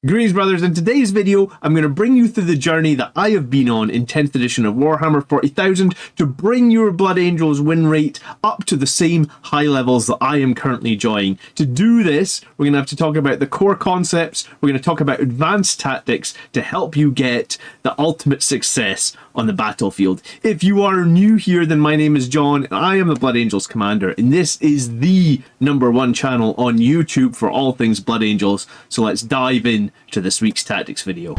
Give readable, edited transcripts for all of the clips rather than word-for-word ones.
Greetings, brothers. In today's video, I'm going to bring you through the journey that I have been on in 10th edition of Warhammer 40,000 to bring your Blood Angels win rate up to the same high levels that I am currently enjoying. To do this, we're going to have to talk about the core concepts, we're going to talk about advanced tactics to help you get the ultimate success on the battlefield. If you are new here, then my name is John, and I am the Blood Angels Commander, and this is the #1 channel on YouTube for all things Blood Angels. So let's dive in to this week's tactics video.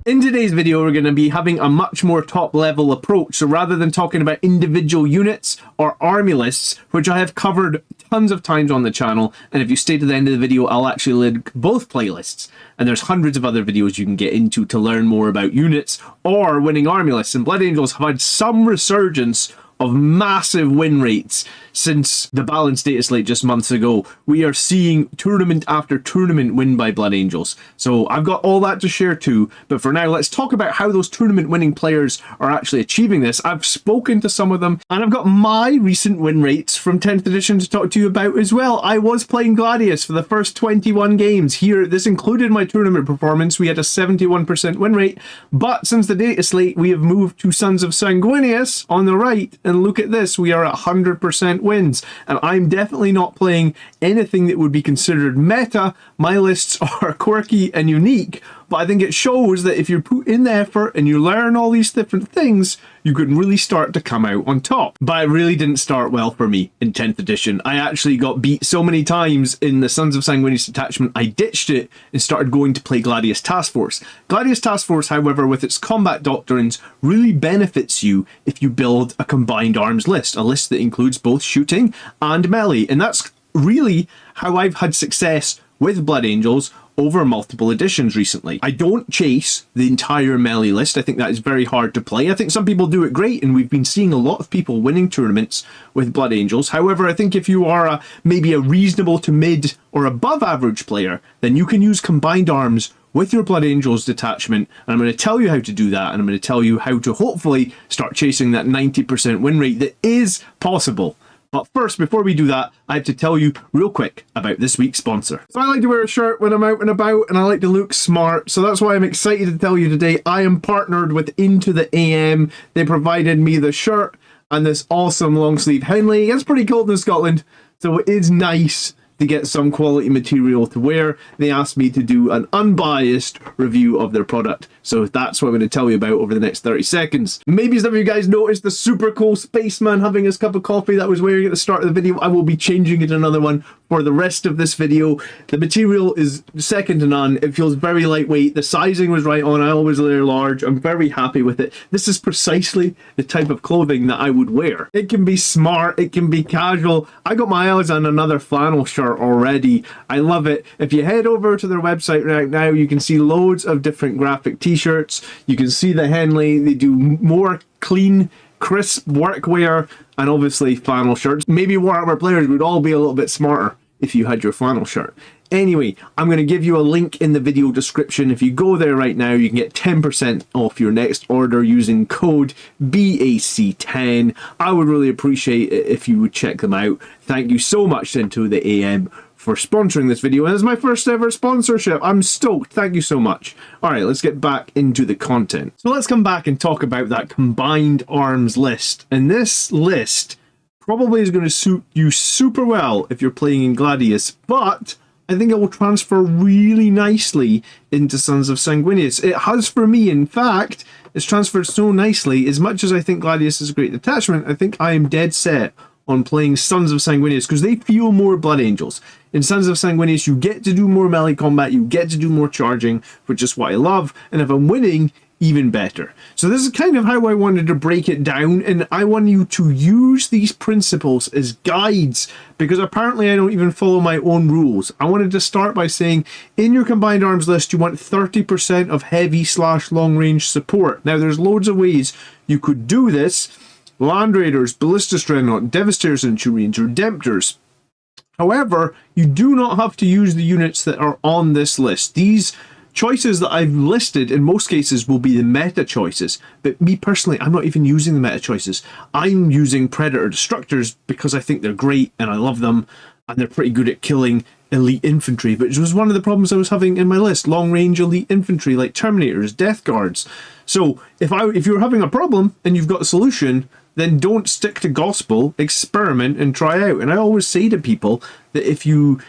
In today's video, we're going to be having a much more top-level approach. So rather than talking about individual units or army lists, which I have covered tons of times on the channel, and if you stay to the end of the video, I'll actually link both playlists. And there's hundreds of other videos you can get into to learn more about units or winning army lists. And Blood Angels have had some resurgence of massive win rates since the balanced data slate just months ago. We are seeing tournament after tournament win by Blood Angels. So I've got all that to share too, but for now let's talk about how those tournament winning players are actually achieving this. I've spoken to some of them and I've got my recent win rates from 10th edition to talk to you about as well. I was playing Gladius for the first 21 games here. This included my tournament performance. We had a 71% win rate, but since the data slate we have moved to Sons of Sanguinius on the right, and look at this, we are at 100% wins, and I'm definitely not playing anything that would be considered meta. My lists are quirky and unique, but I think it shows that if you put in the effort and you learn all these different things, you can really start to come out on top. But it really didn't start well for me in 10th edition. I actually got beat so many times in the Sons of Sanguinius detachment, I ditched it and started going to play Gladius Task Force. Gladius Task Force, however, with its combat doctrines, really benefits you if you build a combined arms list, a list that includes both shooting and melee. And that's really how I've had success with Blood Angels over multiple editions recently. I don't chase the entire melee list. I think that is very hard to play. I think some people do it great, and we've been seeing a lot of people winning tournaments with Blood Angels. However, I think if you are maybe a reasonable to mid or above average player, then you can use combined arms with your Blood Angels detachment, and I'm going to tell you how to do that, and I'm going to tell you how to hopefully start chasing that 90% win rate that is possible. But first, before we do that, I have to tell you real quick about this week's sponsor. So I like to wear a shirt when I'm out and about, and I like to look smart. So that's why I'm excited to tell you today I am partnered with Into the AM. They provided me the shirt and this awesome long sleeve Henley. It's pretty cold in Scotland, so it is nice to get some quality material to wear. They asked me to do an unbiased review of their product, so that's what I'm going to tell you about over the next 30 seconds. Maybe some of you guys noticed the super cool spaceman having his cup of coffee that I was wearing at the start of the video. I will be changing it to another one for the rest of this video. The material is second to none. It feels very lightweight. The sizing was right on. I always wear large. I'm very happy with it. This is precisely the type of clothing that I would wear. It can be smart, it can be casual. I got my eyes on another flannel shirt already. I love it. If you head over to their website right now, you can see loads of different graphic t-shirts. You can see the Henley. They do more clean, crisp workwear and obviously flannel shirts. Maybe Warhammer players would all be a little bit smarter if you had your flannel shirt. Anyway, I'm going to give you a link in the video description. If you go there right now, you can get 10% off your next order using code BAC10. I would really appreciate it if you would check them out. Thank you so much Into the AM for sponsoring this video, and it's my first ever sponsorship. I'm stoked. Thank you so much. Alright, let's get back into the content. So let's come back and talk about that combined arms list. And this list probably is going to suit you super well if you're playing in Gladius, but I think it will transfer really nicely into Sons of Sanguinius. It has for me. In fact, it's transferred so nicely. As much as I think Gladius is a great detachment, I think I am dead set on playing Sons of Sanguinius because they feel more Blood Angels. In Sons of Sanguinius, you get to do more melee combat, you get to do more charging, which is what I love, and if I'm winning, even better. So this is kind of how I wanted to break it down, and I want you to use these principles as guides because apparently I don't even follow my own rules. I wanted to start by saying in your combined arms list you want 30% of heavy/long range support. Now there's loads of ways you could do this. Land Raiders, Ballista Dreadnought, Devastator Centurions, Redemptors. However, you do not have to use the units that are on this list. These choices that I've listed in most cases will be the meta choices, but me personally, I'm not even using the meta choices. I'm using Predator Destructors because I think they're great and I love them. and they're pretty good at killing elite infantry, which was one of the problems I was having in my list. Long range elite infantry like Terminators, Death Guards. So if you're having a problem and you've got a solution, then don't stick to gospel, experiment and try out. And I always say to people that if you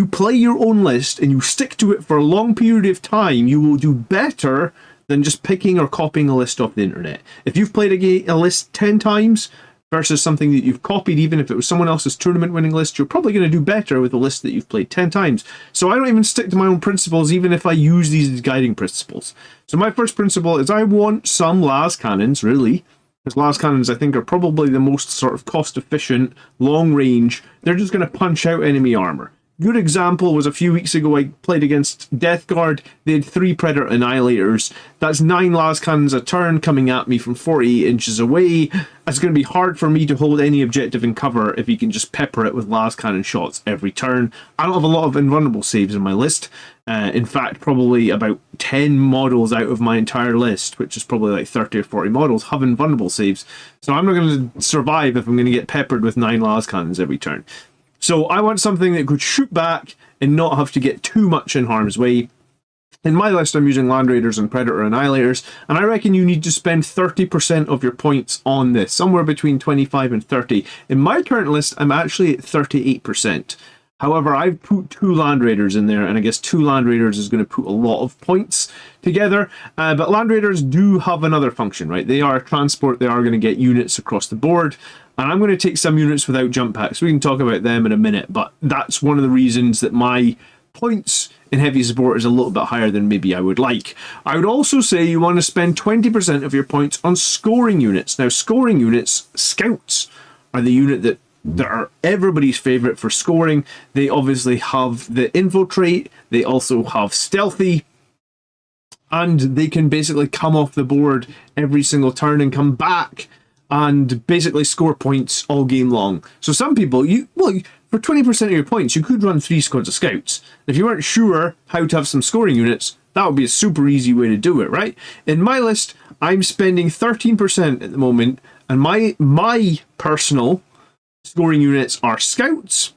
play your own list and you stick to it for a long period of time, you will do better than just picking or copying a list off the internet. If you've played a list 10 times versus something that you've copied, even if it was someone else's tournament winning list, you're probably going to do better with a list that you've played 10 times. So I don't even stick to my own principles, even if I use these as guiding principles. So my first principle is I want some las cannons, really, because las cannons I think are probably the most sort of cost efficient, long range. They're just going to punch out enemy armor. Good example was a few weeks ago I played against Death Guard. They had 3 Predator Annihilators. That's 9 las cannons a turn coming at me from 48 inches away. It's going to be hard for me to hold any objective in cover if you can just pepper it with las cannon shots every turn. I don't have a lot of invulnerable saves in my list. In fact, probably about 10 models out of my entire list, which is probably like 30 or 40 models, have invulnerable saves. So I'm not going to survive if I'm going to get peppered with 9 las cannons every turn. So I want something that could shoot back and not have to get too much in harm's way. In my list, I'm using Land Raiders and Predator Annihilators, and I reckon you need to spend 30% of your points on this, somewhere between 25 and 30. In my current list, I'm actually at 38%. However, I've put 2 Land Raiders in there, and I guess 2 Land Raiders is going to put a lot of points together. But Land Raiders do have another function, right? They are transport, they are going to get units across the board. And I'm going to take some units without jump packs. We can talk about them in a minute, but that's one of the reasons that my points in heavy support is a little bit higher than maybe I would like. I would also say you want to spend 20% of your points on scoring units. Now, scoring units, scouts, are the unit that are everybody's favorite for scoring. They obviously have the infiltrate, they also have stealthy, and they can basically come off the board every single turn and come back and basically score points all game long. So some people, for 20% of your points, you could run 3 squads of scouts. If you weren't sure how to have some scoring units, that would be a super easy way to do it, right? In my list, I'm spending 13% at the moment, and my personal scoring units are scouts,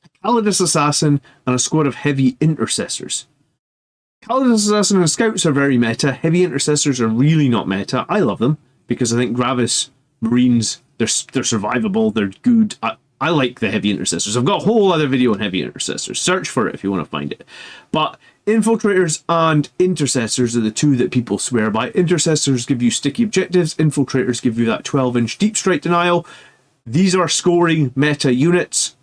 a Calidus Assassin, and a squad of heavy intercessors. Calidus Assassin and scouts are very meta. Heavy intercessors are really not meta. I love them, because I think Gravis Marines, they're survivable, they're good. I like the heavy intercessors. I've got a whole other video on heavy intercessors. Search for it if you want to find it. But infiltrators and intercessors are the 2 that people swear by. Intercessors give you sticky objectives. Infiltrators give you that 12-inch deep strike denial. These are scoring meta units.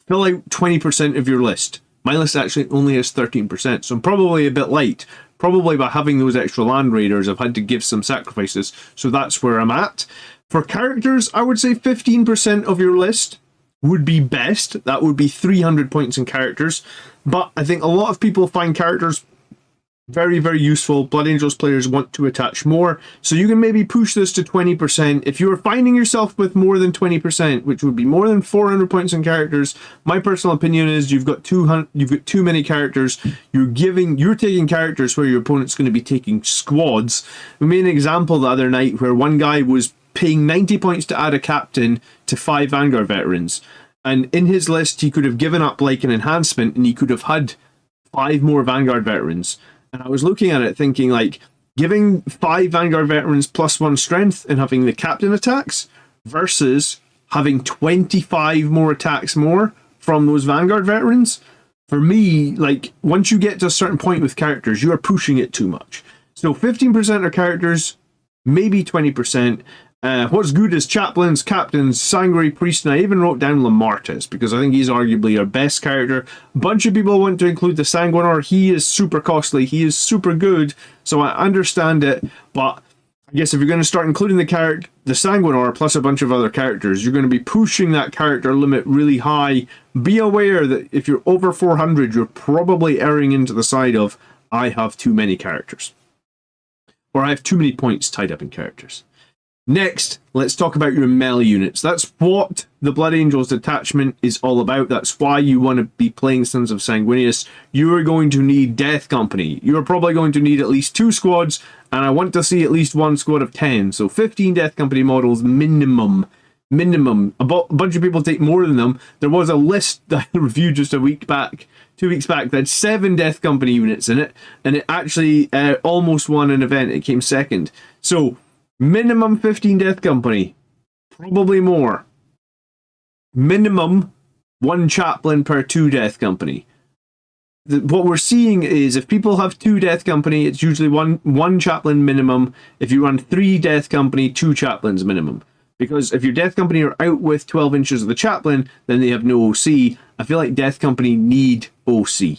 Fill out 20% of your list. My list actually only has 13%, so I'm probably a bit light. Probably by having those extra Land Raiders, I've had to give some sacrifices, so that's where I'm at. For characters, I would say 15% of your list would be best. That would be 300 points in characters, but I think a lot of people find characters very, very useful. Blood Angels players want to attach more, so you can maybe push this to 20%. If you are finding yourself with more than 20%, which would be more than 400 points in characters, my personal opinion is you've got too many characters. You're taking characters where your opponent's going to be taking squads. We made an example the other night where one guy was paying 90 points to add a captain to 5 Vanguard veterans, and in his list he could have given up like an enhancement and he could have had 5 more Vanguard veterans. And I was looking at it thinking, like, giving 5 Vanguard veterans +1 strength and having the captain attacks versus having 25 more attacks more from those Vanguard veterans. For me, like, once you get to a certain point with characters, you are pushing it too much. So 15% are characters, maybe 20%. What's good is chaplains, captains, sanguinary priests, and I even wrote down Lamartus because I think he's arguably our best character. A bunch of people want to include the Sanguinar. He is super costly. He is super good, so I understand it. But I guess if you're going to start including the Sanguinar plus a bunch of other characters, you're going to be pushing that character limit really high. Be aware that if you're over 400, you're probably erring into the side of, I have too many characters. Or I have too many points tied up in characters. Next, let's talk about your melee units. That's what the Blood Angels detachment is all about. That's why you want to be playing Sons of Sanguinius. You are going to need Death Company. You're probably going to need at least 2 squads, and I want to see at least 1 squad of 10. So 15 Death Company models minimum minimum. A bunch of people take more than them. There was a list that I reviewed just a week back, 2 weeks back, that had 7 Death Company units in it, and it actually almost won an event. It came second. So minimum 15 Death Company, probably more. Minimum 1 chaplain per 2 Death Company. What we're seeing is if people have 2 Death Company, it's usually one chaplain minimum. If you run 3 Death Company, 2 chaplains minimum. Because if your Death Company are out with 12 inches of the chaplain, then they have no OC. I feel like Death Company need OC.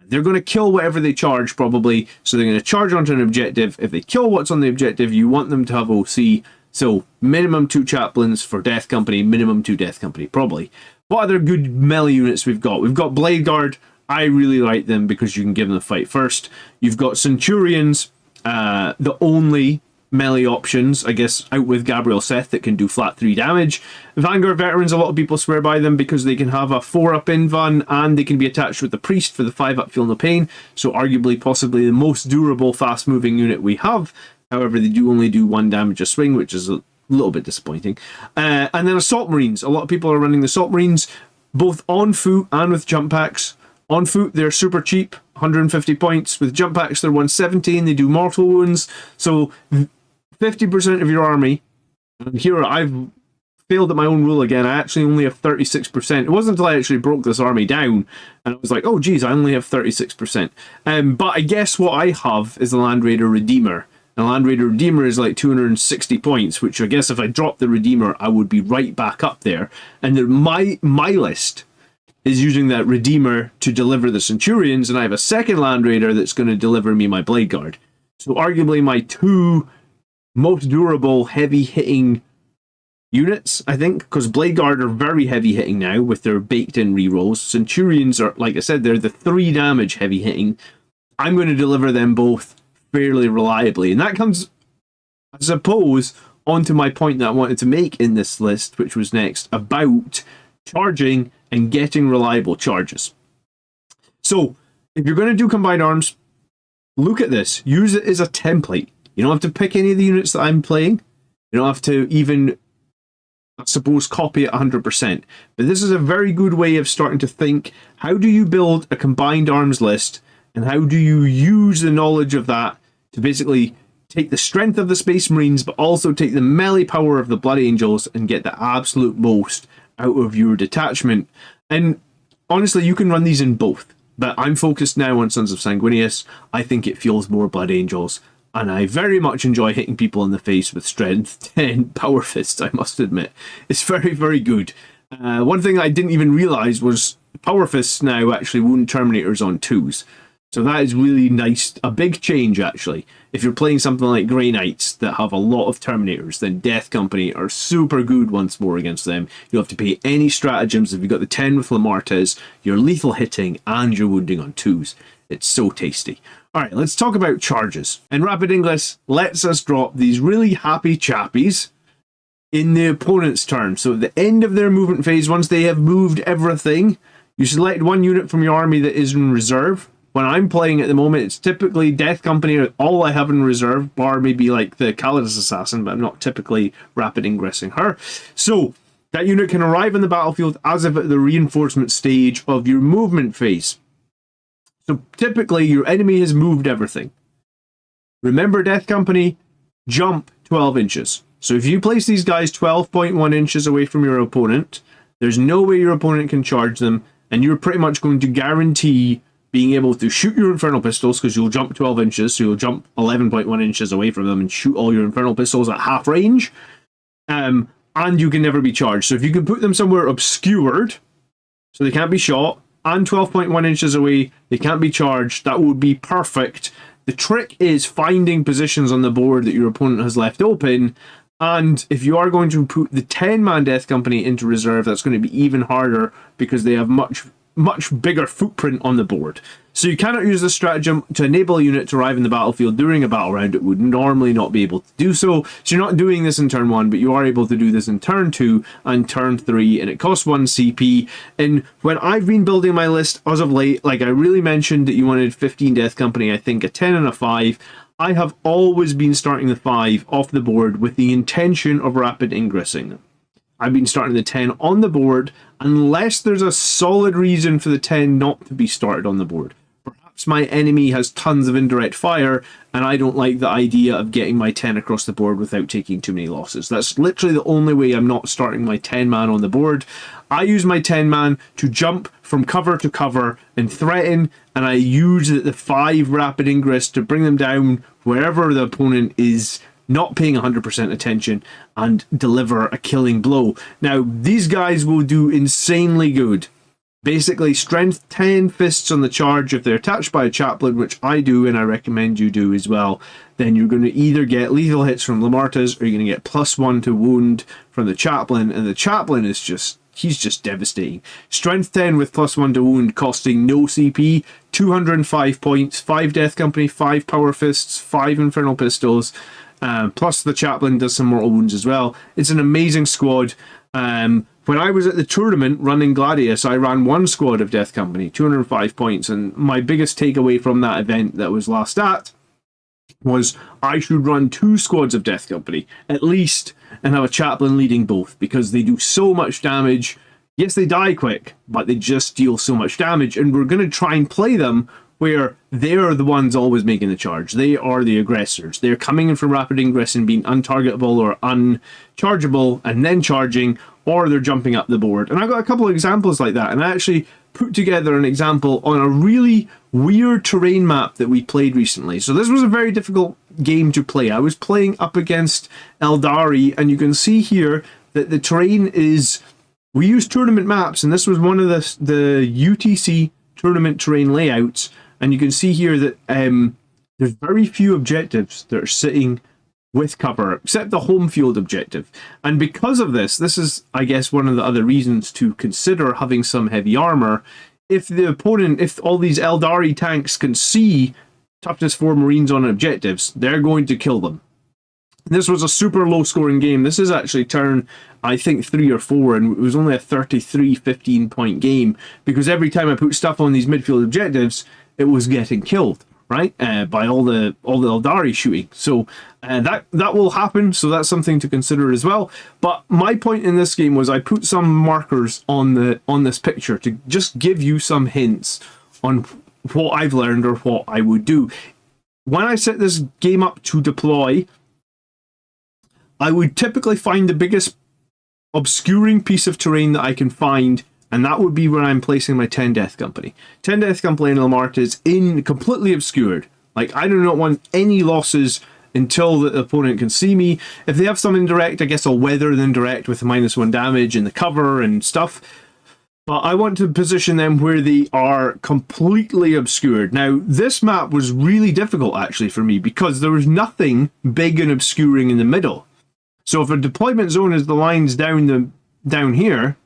They're going to kill whatever they charge, probably. So they're going to charge onto an objective. If they kill what's on the objective, you want them to have OC. So minimum 2 chaplains for Death Company, minimum 2 Death Company, probably. What other good melee units we've got? We've got Blade Guard. I really like them because you can give them the fight first. You've got Centurions, the only melee options, I guess, out with Gabriel Seth that can do flat 3 damage. Vanguard Veterans, a lot of people swear by them because they can have a 4-up invan and they can be attached with the Priest for the 5-up Feel No Pain. So arguably, possibly the most durable, fast-moving unit we have. However, they do only do 1 damage a swing, which is a little bit disappointing. And then Assault Marines. A lot of people are running the Assault Marines, both on foot and with jump packs. On foot, they're super cheap, 150 points. With jump packs, they're 117. They do mortal wounds. So 50% of your army, and here I've failed at my own rule again. I actually only have 36%. It wasn't until I actually broke this army down, and it was like, oh geez, I only have 36%. But I guess what I have is the Land Raider Redeemer. And the Land Raider Redeemer is like 260 points, which I guess if I dropped the Redeemer, I would be right back up there. And my list is using that Redeemer to deliver the Centurions, and I have a second Land Raider that's going to deliver me my Blade Guard. So arguably my 2 most durable, heavy-hitting units, I think, because Blade Guard are very heavy-hitting now with their baked-in rerolls. Centurions are, like I said, they're the 3 damage heavy-hitting. I'm going to deliver them both fairly reliably, and that comes, I suppose, onto my point that I wanted to make in this list, which was next, about charging and getting reliable charges. So, if you're going to do combined arms, look at this. Use it as a template. You don't have to pick any of the units that I'm playing. You don't have to even, I suppose, copy it 100%. But this is a very good way of starting to think, how do you build a combined arms list, and how do you use the knowledge of that to basically take the strength of the Space Marines, but also take the melee power of the Blood Angels and get the absolute most out of your detachment. And honestly, you can run these in both, but I'm focused now on Sons of Sanguinius. I think it feels more Blood Angels, and I very much enjoy hitting people in the face with strength 10 power fists, I must admit. It's very, very good. One thing I didn't even realize was power fists now actually wound Terminators on 2s. So that is really nice. A big change, actually. If you're playing something like Grey Knights that have a lot of Terminators, then Death Company are super good once more against them. You don't have to pay any stratagems. If you've got the 10 with Lamartes, you're lethal hitting and you're wounding on 2s. It's so tasty. Alright, let's talk about charges. And Rapid English lets us drop these really happy chappies in the opponent's turn. So at the end of their movement phase, once they have moved everything, you select 1 unit from your army that is in reserve. When I'm playing at the moment, it's typically Death Company, all I have in reserve, bar maybe like the Calidus Assassin, but I'm not typically rapid ingressing her. So that unit can arrive on the battlefield as if at the reinforcement stage of your movement phase. So typically your enemy has moved everything. Remember, Death Company, jump 12 inches. So if you place these guys 12.1 inches away from your opponent, there's no way your opponent can charge them, and you're pretty much going to guarantee being able to shoot your Infernal Pistols, because you'll jump 12 inches, so you'll jump 11.1 inches away from them and shoot all your Infernal Pistols at half range, and you can never be charged. So if you can put them somewhere obscured, so they can't be shot, and 12.1 inches away, they can't be charged, that would be perfect. The trick is finding positions on the board that your opponent has left open, and if you are going to put the 10-man Death Company into reserve, that's going to be even harder, because they have much bigger footprint on the board. So you cannot use this stratagem to enable a unit to arrive in the battlefield during a battle round. It would normally not be able to do so. So you're not doing this in turn 1, but you are able to do this in turn 2 and turn 3, and it costs 1 CP. And when I've been building my list as of late, like I really mentioned that you wanted 15 Death Company, I think a 10 and a 5, I have always been starting the 5 off the board with the intention of rapid ingressing them. I've been starting the 10 on the board unless there's a solid reason for the 10 not to be started on the board. Perhaps my enemy has tons of indirect fire and I don't like the idea of getting my 10 across the board without taking too many losses. That's literally the only way I'm not starting my 10 man on the board. I use my 10 man to jump from cover to cover and threaten, and I use the 5 rapid ingress to bring them down wherever the opponent is not paying 100% attention and deliver a killing blow. Now, these guys will do insanely good. Basically, strength 10 fists on the charge if they're attached by a chaplain, which I do and I recommend you do as well. Then you're going to either get lethal hits from Lamartas or you're going to get +1 to wound from the chaplain, and the chaplain is just, he's just devastating. Strength 10 with +1 to wound costing no CP, 205 points, 5 Death Company, 5 Power Fists, 5 Infernal Pistols, plus the chaplain does some mortal wounds as well. It's an amazing squad. When I was at the tournament running Gladius, I ran 1 squad of Death Company, 205 points, and my biggest takeaway from that event that was last at was I should run 2 squads of Death Company, at least, and have a chaplain leading both, because they do so much damage. Yes, they die quick, but they just deal so much damage, and we're going to try and play them where they're the ones always making the charge. They are the aggressors. They're coming in for rapid ingress and being untargetable or unchargeable and then charging, or they're jumping up the board. And I got a couple of examples like that, and I actually put together an example on a really weird terrain map that we played recently. So this was a very difficult game to play. I was playing up against Eldari, and you can see here that the terrain is... We use tournament maps, and this was one of the UTC tournament terrain layouts, and you can see here that there's very few objectives that are sitting with cover, except the home field objective. And because of this, this is, I guess, one of the other reasons to consider having some heavy armor. If the opponent, if all these Eldari tanks can see toughness 4 Marines on objectives, they're going to kill them. This was a super low scoring game. This is actually turn, I think, 3 or 4, and it was only a 33-15 point game, because every time I put stuff on these midfield objectives, it was getting killed, right? By all the Eldari shooting. So that will happen, so that's something to consider as well. But my point in this game was I put some markers on this picture to just give you some hints on what I've learned or what I would do. When I set this game up to deploy, I would typically find the biggest obscuring piece of terrain that I can find, and that would be where I'm placing my 10 Death Company. 10 Death Company in Lamarta is completely obscured. Like, I do not want any losses until the opponent can see me. If they have some indirect, I guess I'll weather the indirect with -1 damage and the cover and stuff. But I want to position them where they are completely obscured. Now, this map was really difficult, actually, for me, because there was nothing big and obscuring in the middle. So if a deployment zone is the lines down here,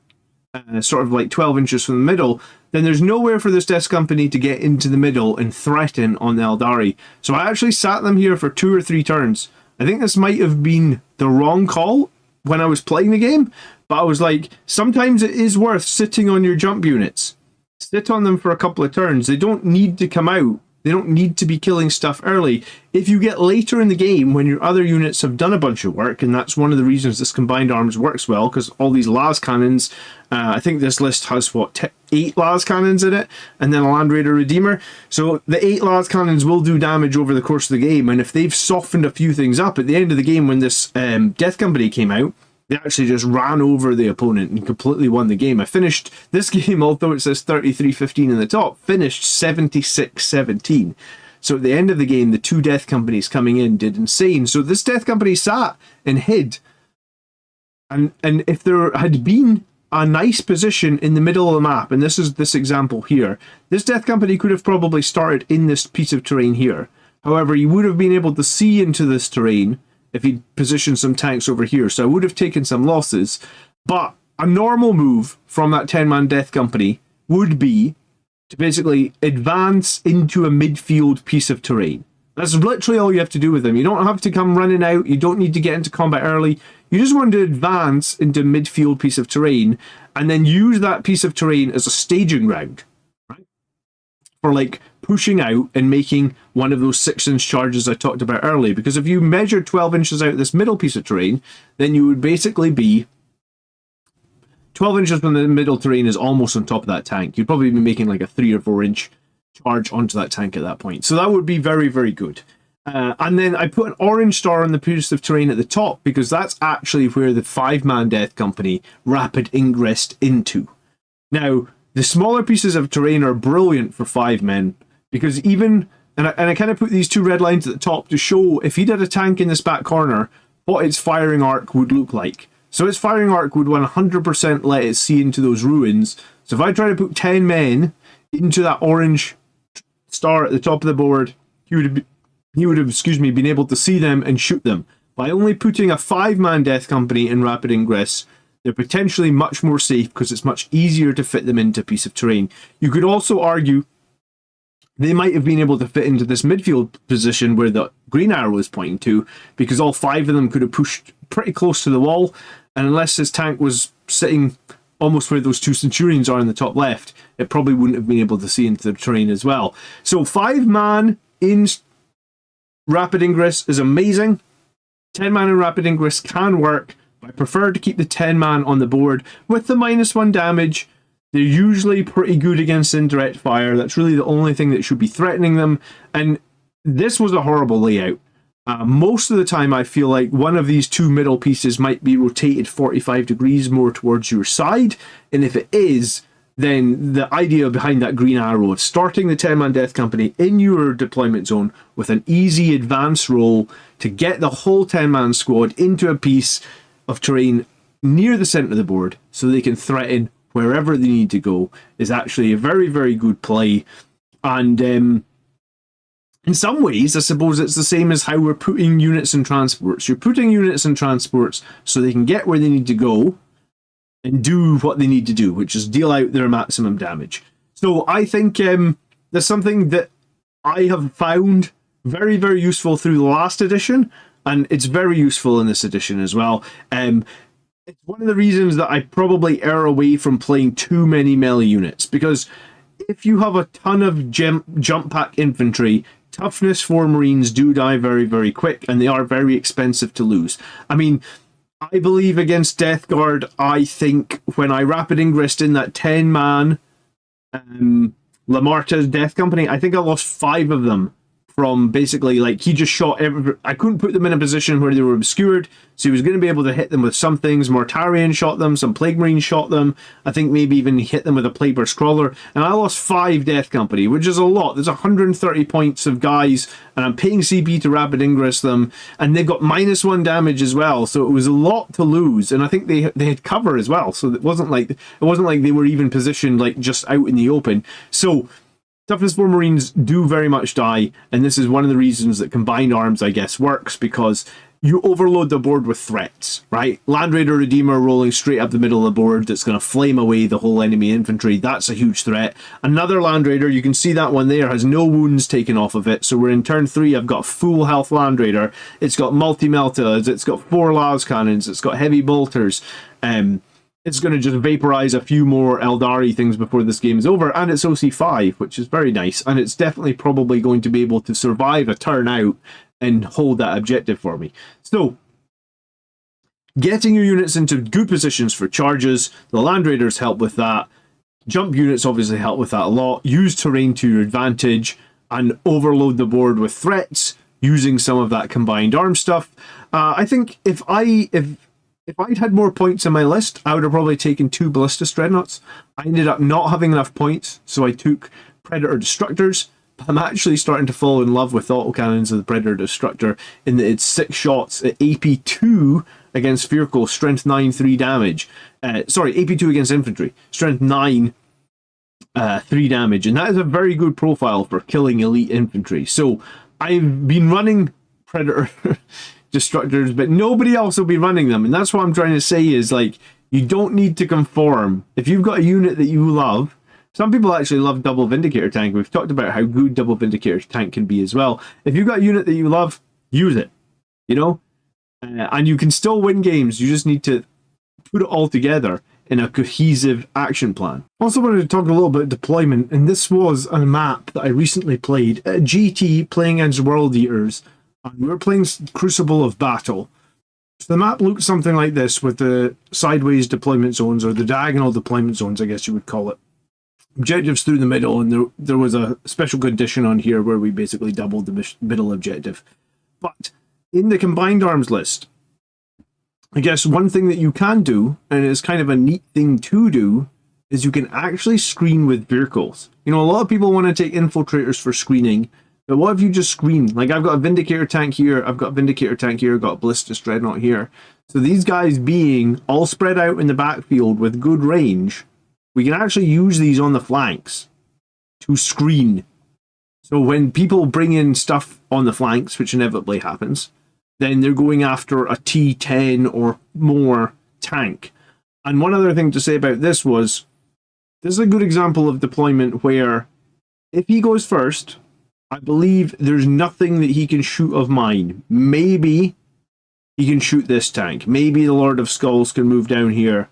sort of like 12 inches from the middle, then there's nowhere for this Death Company to get into the middle and threaten on the Eldari. So I actually sat them here for 2 or 3 turns. I think this might have been the wrong call when I was playing the game, but I was like, sometimes it is worth sitting on your jump units. Sit on them for a couple of turns. They don't need to come out. They don't need to be killing stuff early. If you get later in the game when your other units have done a bunch of work, and that's one of the reasons this combined arms works well, because all these las cannons, I think this list has, what, 8 las cannons in it, and then a Land Raider Redeemer. So the 8 las cannons will do damage over the course of the game, and if they've softened a few things up, at the end of the game when this Death Company came out, they actually just ran over the opponent and completely won the game. I finished this game, although it says 33-15 in the top, finished 76-17. So at the end of the game, the 2 Death Companies coming in did insane. So this Death Company sat and hid. And if there had been a nice position in the middle of the map, and this is this example here, this Death Company could have probably started in this piece of terrain here. However, you would have been able to see into this terrain if he'd positioned some tanks over here. So I would have taken some losses. But a normal move from that 10-man Death Company would be to basically advance into a midfield piece of terrain. That's literally all you have to do with them. You don't have to come running out. You don't need to get into combat early. You just want to advance into a midfield piece of terrain and then use that piece of terrain as a staging ground, right? For like pushing out and making one of those 6-inch charges I talked about earlier. Because if you measure 12 inches out this middle piece of terrain, then you would basically be 12 inches from the middle terrain is almost on top of that tank. You'd probably be making like a 3 or 4 inch charge onto that tank at that point. So that would be very, very good. And then I put an orange star on the piece of terrain at the top because that's actually where the 5-man Death Company rapid ingressed into. Now, the smaller pieces of terrain are brilliant for 5 men because even, and I kind of put these 2 red lines at the top to show if he did a tank in this back corner, what its firing arc would look like. So its firing arc would 100% let it see into those ruins. So if I try to put 10 men into that orange star at the top of the board, he would have, been able to see them and shoot them. By only putting a 5-man Death Company in rapid ingress, they're potentially much more safe because it's much easier to fit them into a piece of terrain. You could also argue they might have been able to fit into this midfield position where the green arrow is pointing to, because all 5 of them could have pushed pretty close to the wall, and unless his tank was sitting almost where those 2 Centurions are in the top left, it probably wouldn't have been able to see into the terrain as well. So 5-man in rapid ingress is amazing. 10-man in rapid ingress can work. I prefer to keep the 10-man on the board with the -1 damage. They're usually pretty good against indirect fire. That's really the only thing that should be threatening them. And this was a horrible layout. Most of the time I feel like one of these 2 middle pieces might be rotated 45 degrees more towards your side. And if it is, then the idea behind that green arrow of starting the 10-man Death Company in your deployment zone with an easy advance roll to get the whole 10-man squad into a piece of terrain near the center of the board so they can threaten wherever they need to go is actually a very, very good play. And in some ways, I suppose it's the same as how we're putting units in transports. You're putting units in transports so they can get where they need to go and do what they need to do, which is deal out their maximum damage. So I think there's something that I have found very, very useful through the last edition, and it's very useful in this edition as well. It's one of the reasons that I probably err away from playing too many melee units, because if you have a ton of jump pack infantry, toughness 4 Marines do die very, very quick, and they are very expensive to lose. I mean, I believe against Death Guard, I think when I rapid ingressed in that 10-man Lamarta's Death Company, I think I lost 5 of them from basically, like, he just shot I couldn't put them in a position where they were obscured, so he was going to be able to hit them with some things. Mortarion shot them, some Plague Marines shot them, I think maybe even hit them with a Plague Burst Crawler, and I lost 5 Death Company, which is a lot. There's 130 points of guys, and I'm paying CP to rapid ingress them, and they've got -1 damage as well, so it was a lot to lose, and I think they had cover as well, so it wasn't like they were even positioned like just out in the open. So Toughness 4 Marines do very much die, and this is one of the reasons that Combined Arms, I guess, works, because you overload the board with threats, right? Land Raider Redeemer rolling straight up the middle of the board that's going to flame away the whole enemy infantry. That's a huge threat. Another Land Raider, you can see that one there, has no wounds taken off of it. So we're in turn 3, I've got full health Land Raider. It's got multi-meltas, it's got 4 Las Cannons, it's got heavy bolters. It's going to just vaporize a few more Eldari things before this game is over, and it's OC5, which is very nice, and it's definitely probably going to be able to survive a turn out and hold that objective for me. So, getting your units into good positions for charges, the Land Raiders help with that, jump units obviously help with that a lot, use terrain to your advantage, and overload the board with threats, using some of that combined arm stuff. I think if I'd had more points in my list, I would have probably taken 2 Ballistus Dreadnoughts. I ended up not having enough points, so I took Predator Destructors. I'm actually starting to fall in love with the autocannons of the Predator Destructor in that it's 6 shots at AP2 against Vehicle, Strength 9, 3 damage. Sorry, AP2 against Infantry, Strength 9, 3 damage. And that is a very good profile for killing elite infantry. So I've been running Predator Destructors, but nobody else will be running them, and that's what I'm trying to say is, like, you don't need to conform. If you've got a unit that you love, some people actually love Double Vindicator Tank. We've talked about how good Double Vindicator Tank can be as well. If you've got a unit that you love, use it, you know? And you can still win games. You just need to put it all together in a cohesive action plan. Also wanted to talk a little bit deployment, and this was a map that I recently played at GT, playing against World Eaters. And we were playing Crucible of Battle. So the map looks something like this with the sideways deployment zones, or the diagonal deployment zones, I guess you would call it. Objectives through the middle, and there was a special condition on here where we basically doubled the middle objective. But in the combined arms list, I guess one thing that you can do, and it's kind of a neat thing to do, is you can actually screen with vehicles. You know, a lot of people want to take infiltrators for screening, but what if you just screen? Like, I've got a Vindicator tank here, I've got a Vindicator tank here, I've got a Ballistus Dreadnought here. So these guys being all spread out in the backfield with good range, we can actually use these on the flanks to screen. So when people bring in stuff on the flanks, which inevitably happens, then they're going after a T10 or more tank. And one other thing to say about this was, this is a good example of deployment where if he goes first, I believe there's nothing that he can shoot of mine. Maybe he can shoot this tank. Maybe the Lord of Skulls can move down here.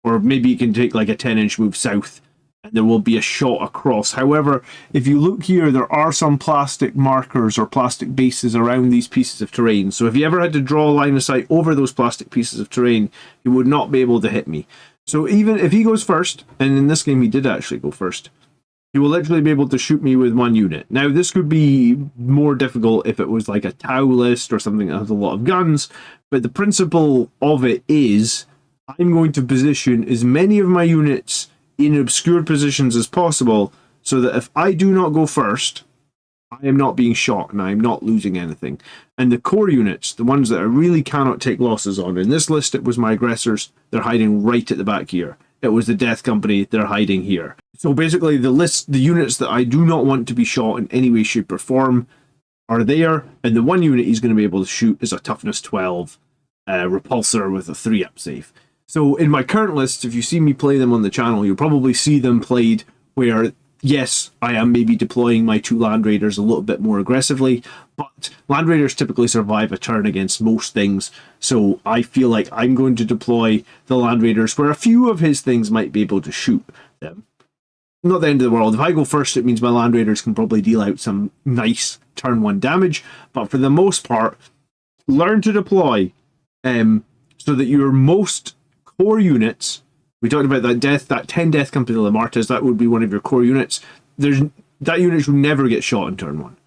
Or maybe he can take like a 10-inch move south and there will be a shot across. However, if you look here, there are some plastic markers or plastic bases around these pieces of terrain. So if you ever had to draw a line of sight over those plastic pieces of terrain, he would not be able to hit me. So even if he goes first, and in this game he did actually go first, he will literally be able to shoot me with one unit. Now, this could be more difficult if it was like a Tau list or something that has a lot of guns, but the principle of it is I'm going to position as many of my units in obscure positions as possible so that if I do not go first, I am not being shot and I am not losing anything. And the core units, the ones that I really cannot take losses on, in this list it was my aggressors, they're hiding right at the back here. It was the Death Company, they're hiding here. So basically the units that I do not want to be shot in any way, shape or form are there, and the one unit he's going to be able to shoot is a toughness 12 repulsor with a 3-up save. So in my current lists, if you see me play them on the channel, you'll probably see them played where, yes, I am maybe deploying my 2 Land Raiders a little bit more aggressively, but Land Raiders typically survive a turn against most things, so I feel like I'm going to deploy the Land Raiders where a few of his things might be able to shoot them. Not the end of the world. If I go first, it means my Land Raiders can probably deal out some nice turn 1 damage, but for the most part, learn to deploy so that your most core units, we talked about that 10 Death Company Lamartas, that would be one of your core units. That unit should never get shot in turn 1.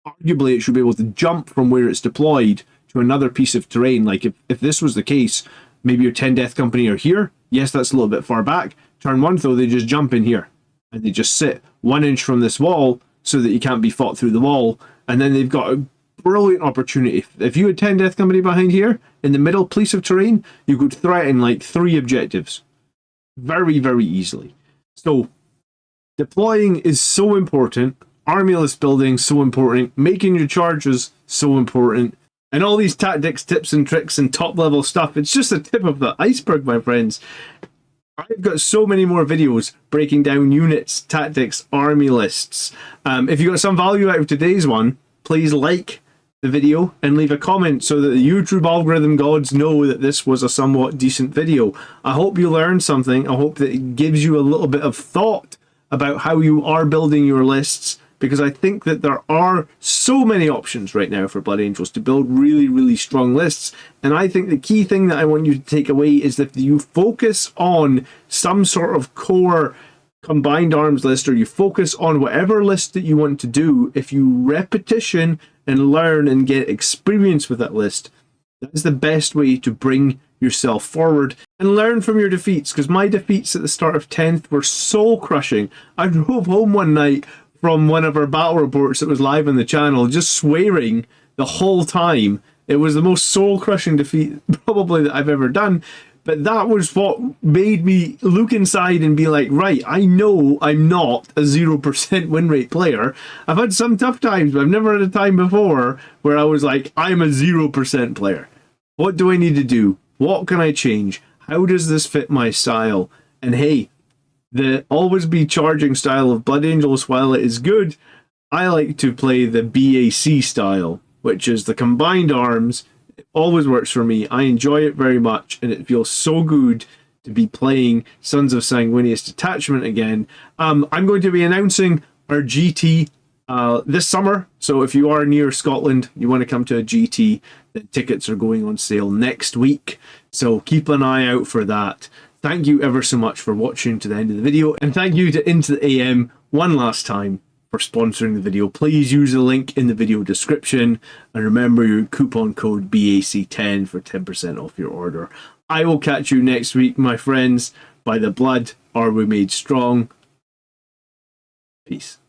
Arguably, it should be able to jump from where it's deployed to another piece of terrain. Like if this was the case, maybe your 10 Death Company are here. Yes, that's a little bit far back. Turn 1, though, they just jump in here. And they just sit 1 inch from this wall so that you can't be fought through the wall. And then they've got a brilliant opportunity. If you had 10 Death Company behind here, in the middle piece of terrain, you could threaten like 3 objectives. Very, very easily. So, deploying is so important. Army list building, so important. Making your charges, so important. And all these tactics, tips and tricks and top level stuff, it's just the tip of the iceberg, my friends. I've got so many more videos breaking down units, tactics, army lists. If you got some value out of today's one, please like the video and leave a comment so that the YouTube algorithm gods know that this was a somewhat decent video. I hope you learned something. I hope that it gives you a little bit of thought about how you are building your lists, because I think that there are so many options right now for Blood Angels to build really, really strong lists. And I think the key thing that I want you to take away is that you focus on some sort of core combined arms list, or you focus on whatever list that you want to do. If you repetition and learn and get experience with that list, that is the best way to bring yourself forward and learn from your defeats, because my defeats at the start of 10th were soul crushing. I drove home one night from one of our battle reports that was live on the channel, just swearing the whole time. It was the most soul-crushing defeat probably that I've ever done, but that was what made me look inside and be like, right, I know I'm not a 0% win rate player. I've had some tough times, but I've never had a time before where I was like, I'm a 0% player. What do I need to do? What can I change? How does this fit my style? And hey, the always be charging style of Blood Angels, while it is good, I like to play the BAC style, which is the combined arms. It always works for me. I enjoy it very much, and it feels so good to be playing Sons of Sanguinius Detachment again. I'm going to be announcing our GT this summer. So if you are near Scotland, you want to come to a GT, the tickets are going on sale next week. So keep an eye out for that. Thank you ever so much for watching to the end of the video, and thank you to Into the AM one last time for sponsoring the video. Please use the link in the video description, and remember your coupon code BAC10 for 10% off your order. I will catch you next week, my friends. By the blood are we made strong. Peace.